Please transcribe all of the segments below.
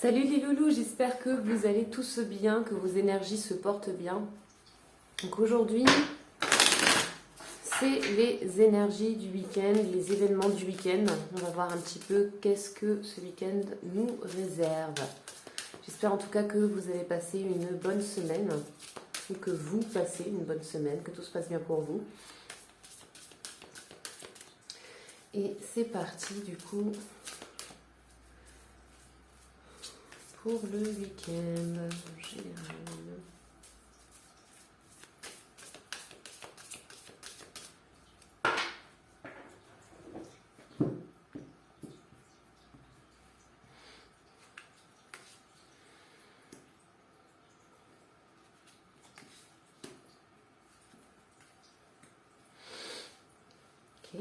Salut les loulous, j'espère que vous allez tous bien, que vos énergies se portent bien. Donc aujourd'hui, c'est les énergies du week-end, les événements du week-end. On va voir un petit peu qu'est-ce que ce week-end nous réserve. J'espère en tout cas que vous avez passé une bonne semaine, ou que vous passez une bonne semaine, que tout se passe bien pour vous. Et c'est parti du coup pour le week-end général. Ok.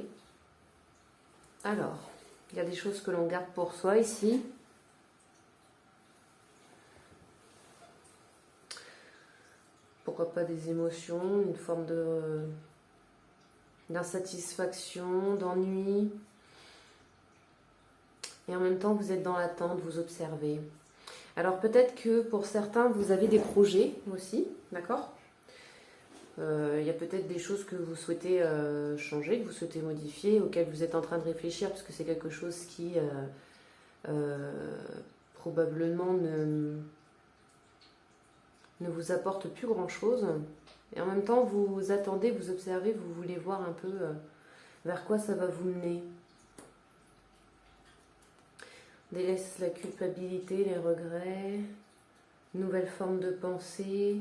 Alors, il y a des choses que l'on garde pour soi ici. Pourquoi pas des émotions, une forme d'insatisfaction, d'ennui. Et en même temps, vous êtes dans l'attente, vous observez. Alors peut-être que pour certains, vous avez des projets aussi, d'accord ? Il y a peut-être des choses que vous souhaitez changer, que vous souhaitez modifier, auxquelles vous êtes en train de réfléchir, parce que c'est quelque chose qui probablement ne vous apporte plus grand-chose. Et en même temps, vous attendez, vous observez, vous voulez voir un peu vers quoi ça va vous mener. Délaisse la culpabilité, les regrets, nouvelle forme de pensée.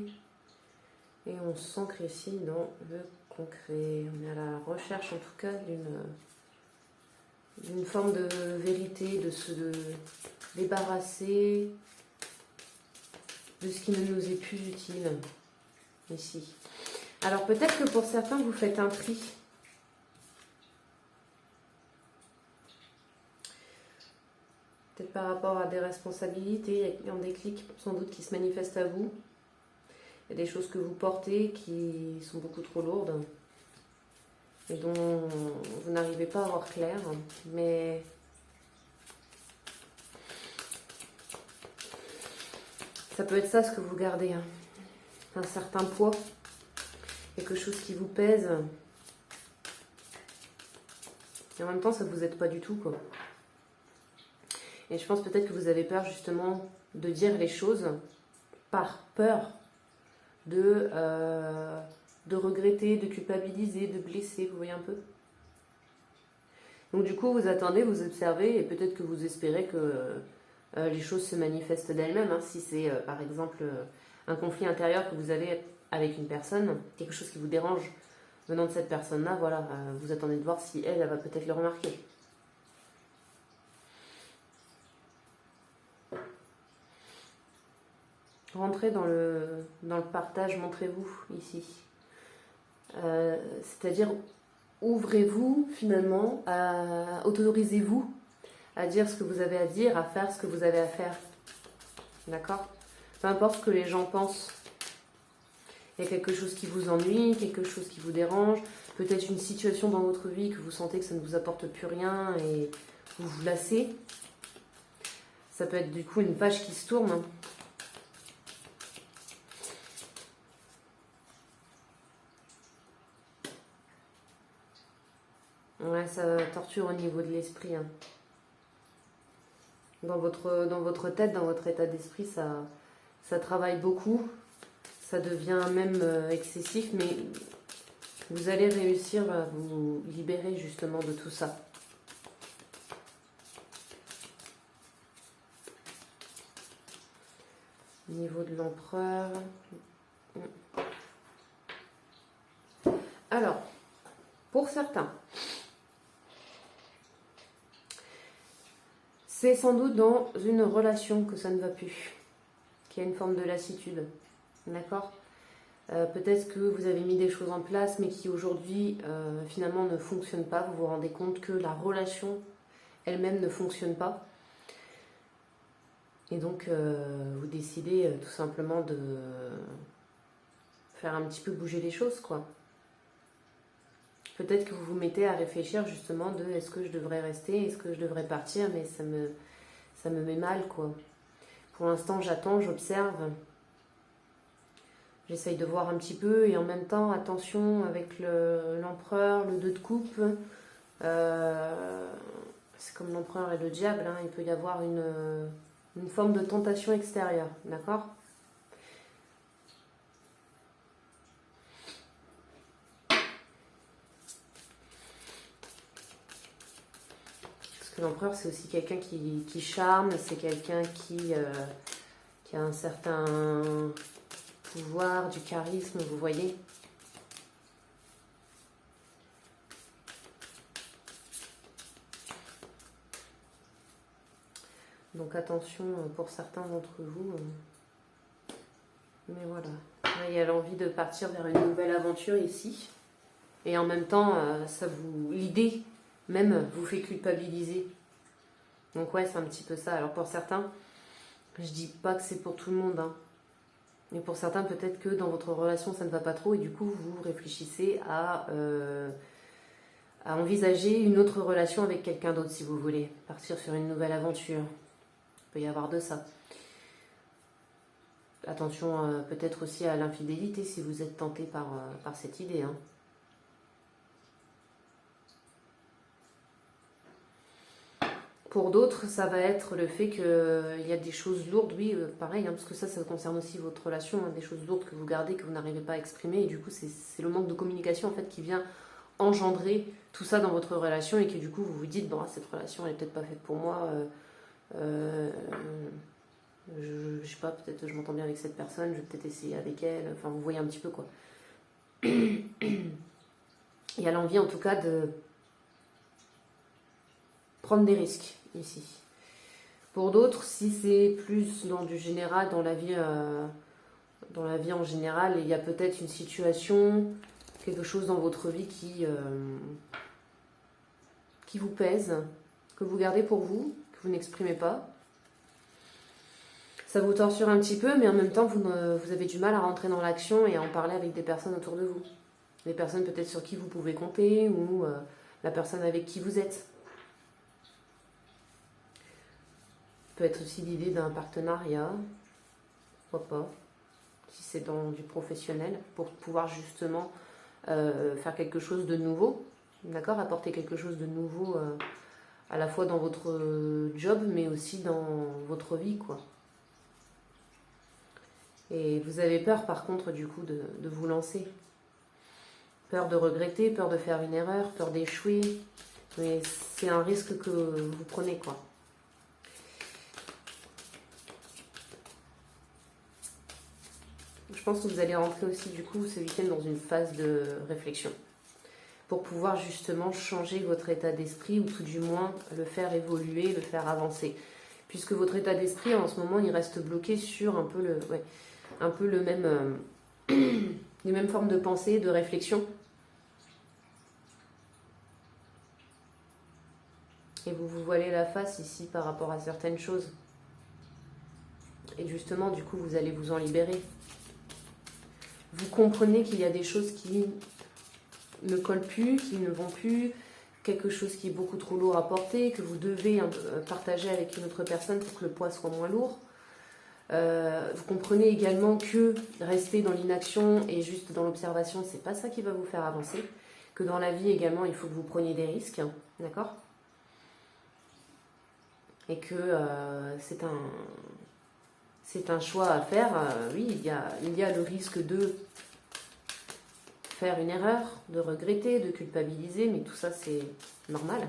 Et on s'ancre ici dans le concret. On est à la recherche en tout cas d'une forme de vérité, de se débarrasser de ce qui ne nous est plus utile ici. Alors peut-être que pour certains vous faites un tri. Peut-être par rapport à des responsabilités, il y a un déclic sans doute qui se manifeste à vous. Il y a des choses que vous portez qui sont beaucoup trop lourdes et dont vous n'arrivez pas à voir clair, mais ça peut être ça ce que vous gardez, hein. Un certain poids, quelque chose qui vous pèse, et en même temps ça ne vous aide pas du tout, quoi. Et je pense peut-être que vous avez peur justement de dire les choses par peur de regretter, de culpabiliser, de blesser, vous voyez un peu. Donc du coup, vous attendez, vous observez, et peut-être que vous espérez que les choses se manifestent d'elles-mêmes. Hein. Si c'est par exemple un conflit intérieur que vous avez avec une personne, quelque chose qui vous dérange venant de cette personne-là, voilà, vous attendez de voir si elle va peut-être le remarquer. Rentrez dans le partage, montrez-vous ici. C'est-à-dire, ouvrez-vous finalement, autorisez-vous à dire ce que vous avez à dire, à faire ce que vous avez à faire. D'accord ? Peu importe ce que les gens pensent. Il y a quelque chose qui vous ennuie, quelque chose qui vous dérange, peut-être une situation dans votre vie que vous sentez que ça ne vous apporte plus rien et vous vous lassez. Ça peut être du coup une page qui se tourne. Ouais, ça torture au niveau de l'esprit. Hein. Dans votre tête, dans votre état d'esprit, ça travaille beaucoup. Ça devient même excessif, mais vous allez réussir à vous libérer justement de tout ça. Au niveau de l'empereur. Alors, pour certains, c'est sans doute dans une relation que ça ne va plus, qu'il y a une forme de lassitude, d'accord ? Peut-être que vous avez mis des choses en place, mais qui aujourd'hui finalement ne fonctionnent pas. Vous vous rendez compte que la relation elle-même ne fonctionne pas. Et donc vous décidez tout simplement de faire un petit peu bouger les choses, quoi. Peut-être que vous vous mettez à réfléchir justement est-ce que je devrais rester, est-ce que je devrais partir, mais ça me met mal, quoi. Pour l'instant, j'attends, j'observe. J'essaye de voir un petit peu et en même temps, attention avec l'empereur, le 2 de coupe. C'est comme l'empereur et le diable, hein, il peut y avoir une forme de tentation extérieure, d'accord? Parce que l'empereur, c'est aussi quelqu'un qui charme, c'est quelqu'un qui a un certain pouvoir, du charisme, vous voyez. Donc attention pour certains d'entre vous. Mais voilà. Là, il y a l'envie de partir vers une nouvelle aventure ici. Et en même temps, l'idée même vous fait culpabiliser. Donc ouais, c'est un petit peu ça. Alors pour certains, je dis pas que c'est pour tout le monde, hein. Mais pour certains, peut-être que dans votre relation, ça ne va pas trop et du coup, vous réfléchissez à envisager une autre relation avec quelqu'un d'autre, si vous voulez. Partir sur une nouvelle aventure. Il peut y avoir de ça. Attention peut-être aussi à l'infidélité si vous êtes tenté par cette idée, hein. Pour d'autres, ça va être le fait qu'il y a des choses lourdes, oui, pareil, hein, parce que ça concerne aussi votre relation, hein, des choses lourdes que vous gardez, que vous n'arrivez pas à exprimer, et du coup, c'est le manque de communication, en fait, qui vient engendrer tout ça dans votre relation, et que du coup, vous vous dites, bon, cette relation, elle est peut-être pas faite pour moi, je sais pas, peut-être je m'entends bien avec cette personne, je vais peut-être essayer avec elle, enfin, vous voyez un petit peu, quoi. Il y a l'envie, en tout cas, de prendre des risques ici. Pour d'autres, si c'est plus dans du général, dans la vie en général, il y a peut-être une situation, quelque chose dans votre vie qui vous pèse, que vous gardez pour vous, que vous n'exprimez pas. Ça vous torture un petit peu, mais en même temps, vous avez du mal à rentrer dans l'action et à en parler avec des personnes autour de vous. Des personnes peut-être sur qui vous pouvez compter ou la personne avec qui vous êtes. Peut être aussi l'idée d'un partenariat, pourquoi pas, si c'est dans du professionnel, pour pouvoir justement faire quelque chose de nouveau, d'accord, apporter quelque chose de nouveau à la fois dans votre job, mais aussi dans votre vie, quoi. Et vous avez peur, par contre, du coup, de vous lancer. Peur de regretter, peur de faire une erreur, peur d'échouer, mais c'est un risque que vous prenez, quoi. Je pense que vous allez rentrer aussi du coup ce week-end dans une phase de réflexion pour pouvoir justement changer votre état d'esprit ou tout du moins le faire évoluer, le faire avancer. Puisque votre état d'esprit en ce moment il reste bloqué sur un peu le même, les mêmes formes de pensée, de réflexion. Et vous vous voilez la face ici par rapport à certaines choses. Et justement du coup vous allez vous en libérer. Vous comprenez qu'il y a des choses qui ne collent plus, qui ne vont plus, quelque chose qui est beaucoup trop lourd à porter, que vous devez partager avec une autre personne pour que le poids soit moins lourd. Vous comprenez également que rester dans l'inaction et juste dans l'observation, c'est pas ça qui va vous faire avancer. Que dans la vie également, il faut que vous preniez des risques, hein, d'accord ? Et que c'est un choix à faire. Oui, il y a le risque de faire une erreur, de regretter, de culpabiliser, mais tout ça c'est normal.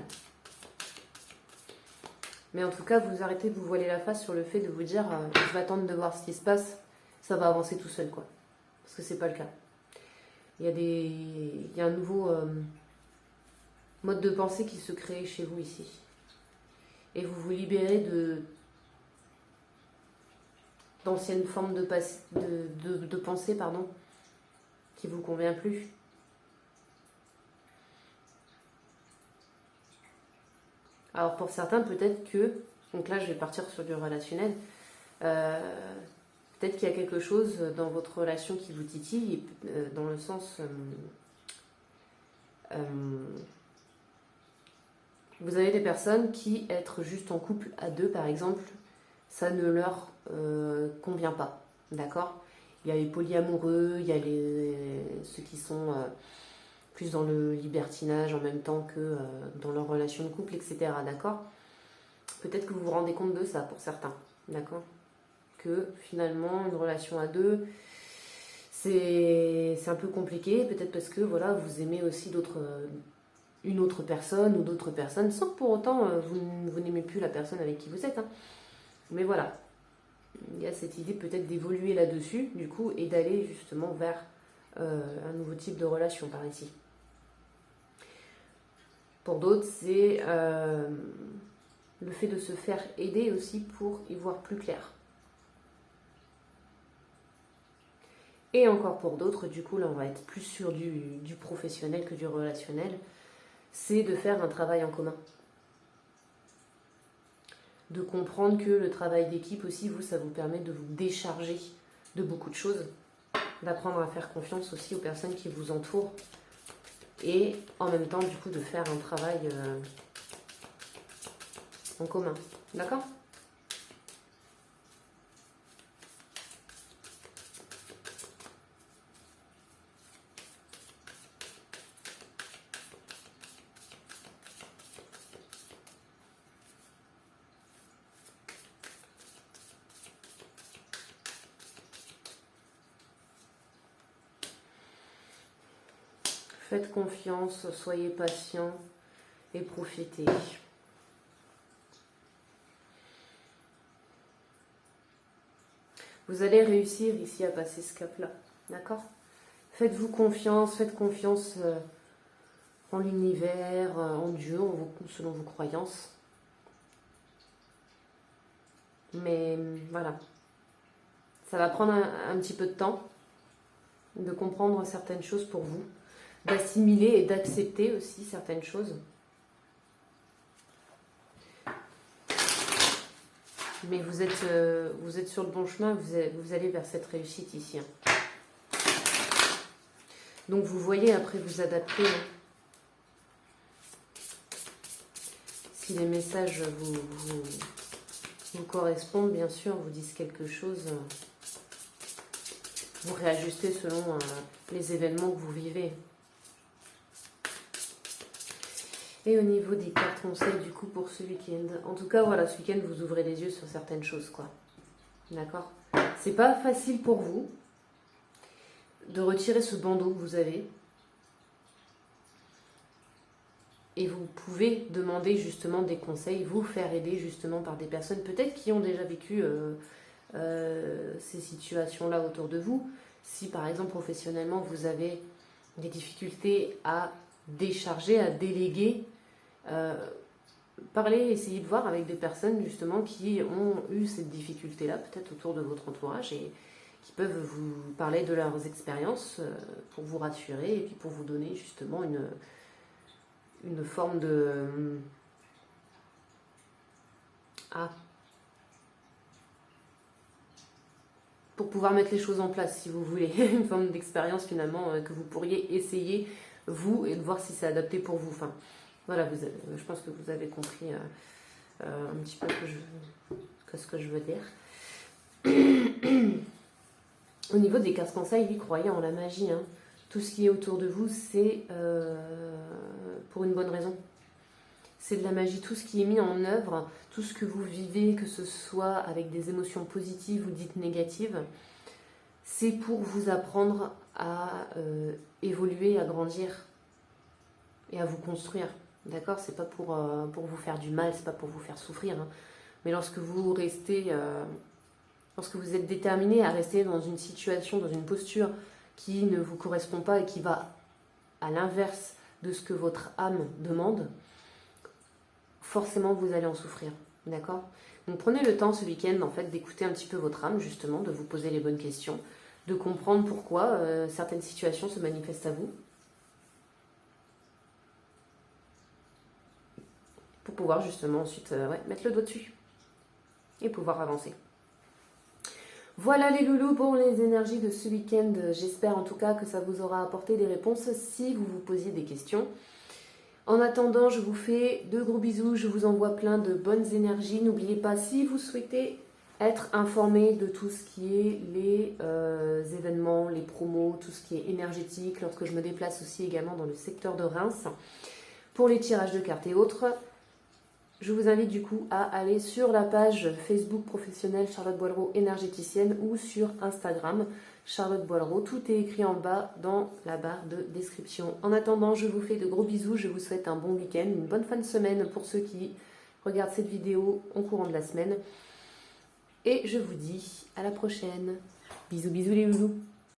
Mais en tout cas, vous arrêtez de vous voiler la face sur le fait de vous dire je vais attendre de voir ce qui se passe, ça va avancer tout seul, quoi. Parce que c'est pas le cas. Il y a un nouveau mode de pensée qui se crée chez vous ici. Et vous vous libérez d'anciennes formes de pensée, pardon, qui vous convient plus. Alors pour certains, peut-être que, donc là je vais partir sur du relationnel, peut-être qu'il y a quelque chose dans votre relation qui vous titille, dans le sens, vous avez des personnes qui, être juste en couple à deux par exemple, ça ne leur convient pas, d'accord? Il y a les polyamoureux, il y a ceux qui sont plus dans le libertinage en même temps que dans leur relation de couple, etc., d'accord? Peut-être que vous vous rendez compte de ça pour certains, d'accord? Que finalement, une relation à deux, c'est un peu compliqué, peut-être parce que voilà, vous aimez aussi une autre personne ou d'autres personnes, sans que pour autant vous n'aimez plus la personne avec qui vous êtes, hein. Mais voilà, il y a cette idée peut-être d'évoluer là-dessus, du coup, et d'aller justement vers un nouveau type de relation par ici. Pour d'autres, c'est le fait de se faire aider aussi pour y voir plus clair. Et encore pour d'autres, du coup, là, on va être plus sur du professionnel que du relationnel, c'est de faire un travail en commun. De comprendre que le travail d'équipe aussi, vous, ça vous permet de vous décharger de beaucoup de choses, d'apprendre à faire confiance aussi aux personnes qui vous entourent, et en même temps, du coup, de faire un travail en commun. D'accord ? Faites confiance, soyez patient et profitez. Vous allez réussir ici à passer ce cap-là, d'accord? Faites-vous confiance, faites confiance en l'univers, en Dieu, selon vos croyances. Mais voilà, ça va prendre un petit peu de temps de comprendre certaines choses pour vous, d'assimiler et d'accepter aussi certaines choses. Mais vous êtes sur le bon chemin, vous allez vers cette réussite ici. Donc vous voyez, après vous adapter. Si les messages vous correspondent, bien sûr, vous disent quelque chose, vous réajustez selon les événements que vous vivez. Et au niveau des cartes conseils, du coup, pour ce week-end. En tout cas, voilà, ce week-end, vous ouvrez les yeux sur certaines choses, quoi. D'accord ? C'est pas facile pour vous de retirer ce bandeau que vous avez. Et vous pouvez demander justement des conseils, vous faire aider justement par des personnes peut-être qui ont déjà vécu ces situations-là autour de vous. Si par exemple professionnellement vous avez des difficultés à décharger, à déléguer, parlez, essayez de voir avec des personnes justement qui ont eu cette difficulté-là, peut-être autour de votre entourage, et qui peuvent vous parler de leurs expériences pour vous rassurer et puis pour vous donner justement une forme de... pour pouvoir mettre les choses en place, si vous voulez. Une forme d'expérience, finalement, que vous pourriez essayer, vous, et de voir si c'est adapté pour vous. Enfin, voilà, je pense que vous avez compris un petit peu ce que je veux dire. Au niveau des cartes conseils, lui, croyez en la magie. Hein. Tout ce qui est autour de vous, c'est pour une bonne raison. C'est de la magie, tout ce qui est mis en œuvre, tout ce que vous vivez, que ce soit avec des émotions positives ou dites négatives, c'est pour vous apprendre à évoluer, à grandir et à vous construire. D'accord ? C'est pas pour vous faire du mal, c'est pas pour vous faire souffrir. Hein. Mais lorsque vous restez, lorsque vous êtes déterminé à rester dans une situation, dans une posture qui ne vous correspond pas et qui va à l'inverse de ce que votre âme demande, forcément vous allez en souffrir, d'accord ? Donc prenez le temps ce week-end en fait d'écouter un petit peu votre âme justement, de vous poser les bonnes questions, de comprendre pourquoi certaines situations se manifestent à vous, pour pouvoir justement ensuite mettre le doigt dessus et pouvoir avancer. Voilà les loulous pour les énergies de ce week-end. J'espère en tout cas que ça vous aura apporté des réponses si vous vous posiez des questions. En attendant, je vous fais de gros bisous, je vous envoie plein de bonnes énergies. N'oubliez pas, si vous souhaitez être informé de tout ce qui est les événements, les promos, tout ce qui est énergétique, lorsque je me déplace aussi également dans le secteur de Reims, pour les tirages de cartes et autres. Je vous invite du coup à aller sur la page Facebook professionnelle Charlotte Boileau énergéticienne ou sur Instagram Charlotte Boileau. Tout est écrit en bas dans la barre de description. En attendant, je vous fais de gros bisous. Je vous souhaite un bon week-end, une bonne fin de semaine pour ceux qui regardent cette vidéo au courant de la semaine. Et je vous dis à la prochaine. Bisous, bisous les loulous.